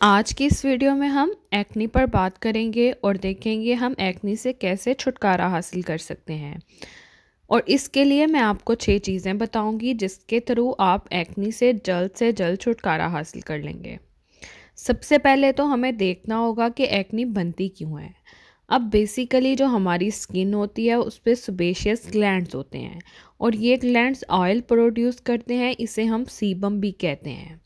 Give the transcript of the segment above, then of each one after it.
आज की इस वीडियो में हम एक्नी पर बात करेंगे और देखेंगे हम एक्नी से कैसे छुटकारा हासिल कर सकते हैं। और इसके लिए मैं आपको 6 चीज़ें बताऊंगी जिसके थ्रू आप एक्नी से जल्द छुटकारा हासिल कर लेंगे। सबसे पहले तो हमें देखना होगा कि एक्नी बनती क्यों है। अब बेसिकली जो हमारी स्किन होती है उस पर सेबेशियस ग्लैंड्स होते हैं और ये ग्लैंड्स ऑयल प्रोड्यूस करते हैं, इसे हम सीबम भी कहते हैं।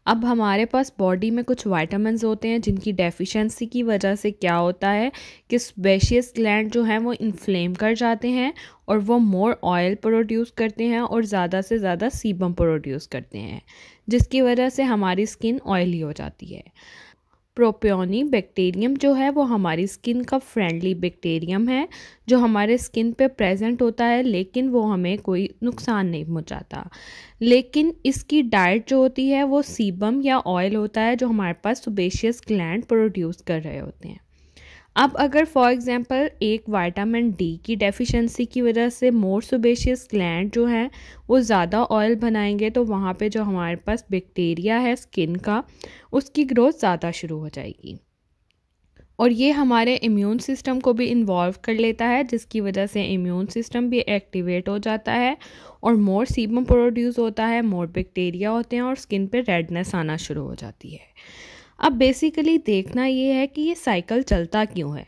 अब हमारे पास बॉडी में कुछ विटामिन्स होते हैं जिनकी डेफिशिएंसी की वजह से क्या होता है कि सेबेशियस ग्लैंड जो हैं वो इन्फ्लेम कर जाते हैं और वो मोर ऑयल प्रोड्यूस करते हैं और ज़्यादा से ज़्यादा सीबम प्रोड्यूस करते हैं, जिसकी वजह से हमारी स्किन ऑयली हो जाती है। प्रोपियोनी बैक्टीरियम जो है वो हमारी स्किन का फ्रेंडली बैक्टीरियम है जो हमारे स्किन पे प्रेजेंट होता है, लेकिन वो हमें कोई नुकसान नहीं पहुंचाता। लेकिन इसकी डाइट जो होती है वो सीबम या ऑयल होता है जो हमारे पास सेबेशियस ग्लैंड प्रोड्यूस कर रहे होते हैं। अब अगर फॉर एग्जांपल एक विटामिन डी की डेफिशिएंसी की वजह से मोर सेबेशियस ग्लैंड जो हैं वो ज़्यादा ऑयल बनाएंगे तो वहाँ पे जो हमारे पास बैक्टीरिया है स्किन का उसकी ग्रोथ ज़्यादा शुरू हो जाएगी और ये हमारे इम्यून सिस्टम को भी इन्वॉल्व कर लेता है, जिसकी वजह से इम्यून सिस्टम भी एक्टिवेट हो जाता है और मोर सीबम प्रोड्यूस होता है, मोर बैक्टीरिया होते हैं और स्किन पे रेडनेस आना शुरू हो जाती है। अब बेसिकली देखना ये है कि ये साइकिल चलता क्यों है,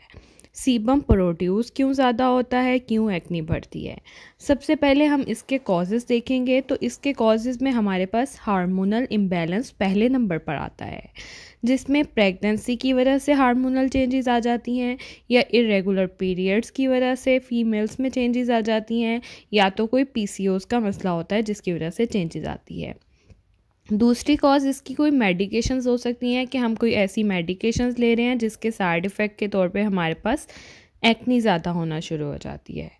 सीबम प्रोड्यूस क्यों ज़्यादा होता है, क्यों एक्नी बढ़ती है। सबसे पहले हम इसके कॉजेज़ देखेंगे तो इसके कॉजेज़ में हमारे पास हार्मोनल इम्बैलेंस पहले नंबर पर आता है, जिसमें प्रेगनेंसी की वजह से हार्मोनल चेंजेस आ जाती हैं या इरेगुलर पीरियड्स की वजह से फीमेल्स में चेंजेस आ जाती हैं या तो कोई पीसीओएस का मसला होता है जिसकी वजह से चेंजेस आती है। दूसरी कॉज इसकी कोई मेडिकेशंस हो सकती हैं कि हम कोई ऐसी मेडिकेशंस ले रहे हैं जिसके साइड इफ़ेक्ट के तौर पे हमारे पास एक्नी ज़्यादा होना शुरू हो जाती है।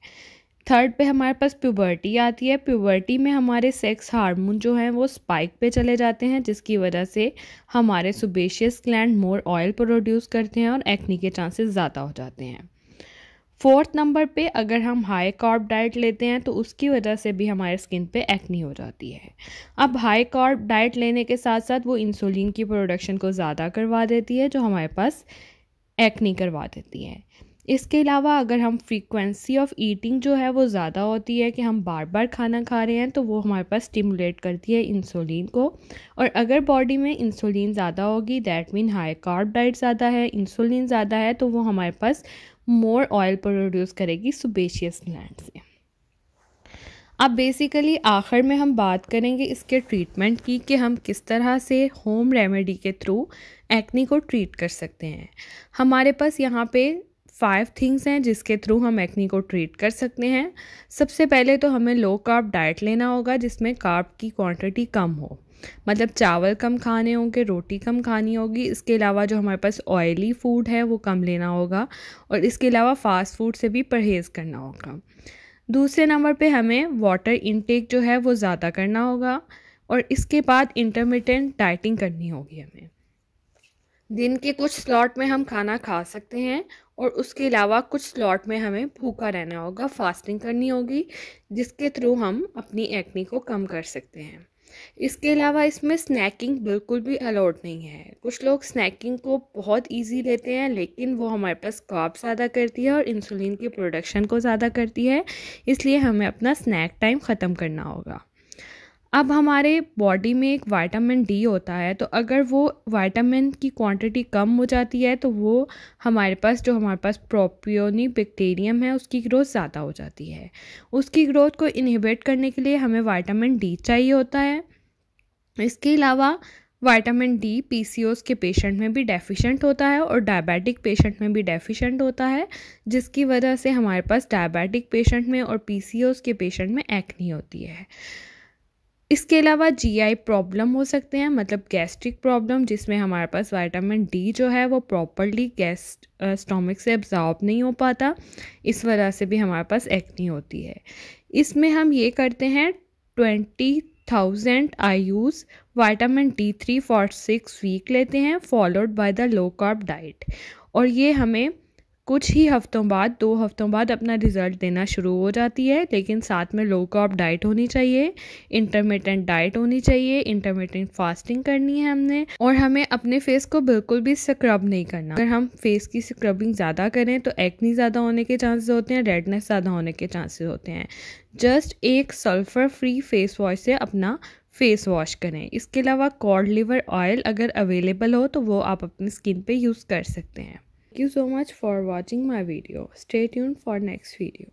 थर्ड पे हमारे पास प्यूबर्टी आती है। प्यूबर्टी में हमारे सेक्स हार्मोन जो हैं वो स्पाइक पे चले जाते हैं, जिसकी वजह से हमारे सेबेशियस ग्लैंड मोर ऑयल प्रोड्यूस करते हैं और एक्नी के चांसेस ज़्यादा हो जाते हैं। फोर्थ नंबर पे अगर हम हाई कार्ब डाइट लेते हैं तो उसकी वजह से भी हमारे स्किन पे एक्नी हो जाती है। अब हाई कार्ब डाइट लेने के साथ साथ वो इंसुलिन की प्रोडक्शन को ज़्यादा करवा देती है जो हमारे पास एक्नी करवा देती है। इसके अलावा अगर हम फ्रीक्वेंसी ऑफ ईटिंग जो है वो ज़्यादा होती है कि हम बार बार खाना खा रहे हैं तो वो हमारे पास स्टिमुलेट करती है इंसुलिन को, और अगर बॉडी में इंसुलिन ज़्यादा होगी that mean high carb diet ज़्यादा है, इंसुलिन ज़्यादा है, तो वो हमारे पास मोर ऑयल प्रोड्यूस करेगी सेबेशियस ग्लैंड से। अब बेसिकली आखिर में हम बात करेंगे इसके ट्रीटमेंट की कि हम किस तरह से होम रेमेडी के थ्रू एक्नी को ट्रीट कर सकते हैं। हमारे पास यहाँ पे 5 थिंग्स हैं जिसके थ्रू हम एक्नी को ट्रीट कर सकते हैं। सबसे पहले तो हमें लो कार्ब डाइट लेना होगा जिसमें कार्ब की क्वांटिटी कम हो, मतलब चावल कम खाने होंगे, रोटी कम खानी होगी। इसके अलावा जो हमारे पास ऑयली फूड है वो कम लेना होगा और इसके अलावा फास्ट फूड से भी परहेज़ करना होगा। दूसरे नंबर पे हमें वाटर इनटेक जो है वो ज़्यादा करना होगा और इसके बाद इंटरमिटेंट डाइटिंग करनी होगी। हमें दिन के कुछ स्लॉट में हम खाना खा सकते हैं और उसके अलावा कुछ स्लॉट में हमें भूखा रहना होगा, फास्टिंग करनी होगी, जिसके थ्रू हम अपनी एक्नी को कम कर सकते हैं। इसके अलावा इसमें स्नैकिंग बिल्कुल भी अलाउड नहीं है। कुछ लोग स्नैकिंग को बहुत इजी लेते हैं लेकिन वो हमारे पास कार्ब ज़्यादा करती है और इंसुलिन की प्रोडक्शन को ज़्यादा करती है, इसलिए हमें अपना स्नैक टाइम ख़त्म करना होगा। अब हमारे बॉडी में एक विटामिन डी होता है, तो अगर वो विटामिन की क्वांटिटी कम हो जाती है तो वो हमारे पास प्रोपियोनी बैक्टीरियम है उसकी ग्रोथ ज़्यादा हो जाती है। उसकी ग्रोथ को इनहिबिट करने के लिए हमें विटामिन डी चाहिए होता है। इसके अलावा विटामिन डी पीसीओएस के पेशेंट में भी डेफिशिएंट होता है और डायबिटिक पेशेंट में भी डेफिशिएंट होता है, जिसकी वजह से हमारे पास डायबिटिक पेशेंट में और पीसीओएस के पेशेंट में एक्नी होती है। इसके अलावा जीआई प्रॉब्लम हो सकते हैं, मतलब गैस्ट्रिक प्रॉब्लम, जिसमें हमारे पास विटामिन डी जो है वो प्रॉपरली स्टोमक से एब्जॉर्ब नहीं हो पाता, इस वजह से भी हमारे पास एक्नी होती है। इसमें हम ये करते हैं 20,000 IUs vitamin D3 for 6 week लेते हैं followed by the low carb diet, और ये हमें कुछ ही हफ्तों बाद 2 हफ्तों बाद अपना रिज़ल्ट देना शुरू हो जाती है। लेकिन साथ में लो कार्ब डाइट होनी चाहिए, इंटरमिटेंट डाइट होनी चाहिए, इंटरमिटेंट फास्टिंग करनी है हमने, और हमें अपने फेस को बिल्कुल भी स्क्रब नहीं करना। अगर हम फेस की स्क्रबिंग ज़्यादा करें तो एक्नी ज़्यादा होने के चांसेस होते हैं, रेडनेस ज़्यादा होने के चांसेस होते हैं। जस्ट एक सल्फ़र फ्री फेस वॉश से अपना फेस वॉश करें। इसके अलावा कॉड लिवर ऑयल अगर अवेलेबल हो तो वो आप अपनी स्किन पे यूज़ कर सकते हैं। Thank you so much for watching my video. Stay tuned for next video.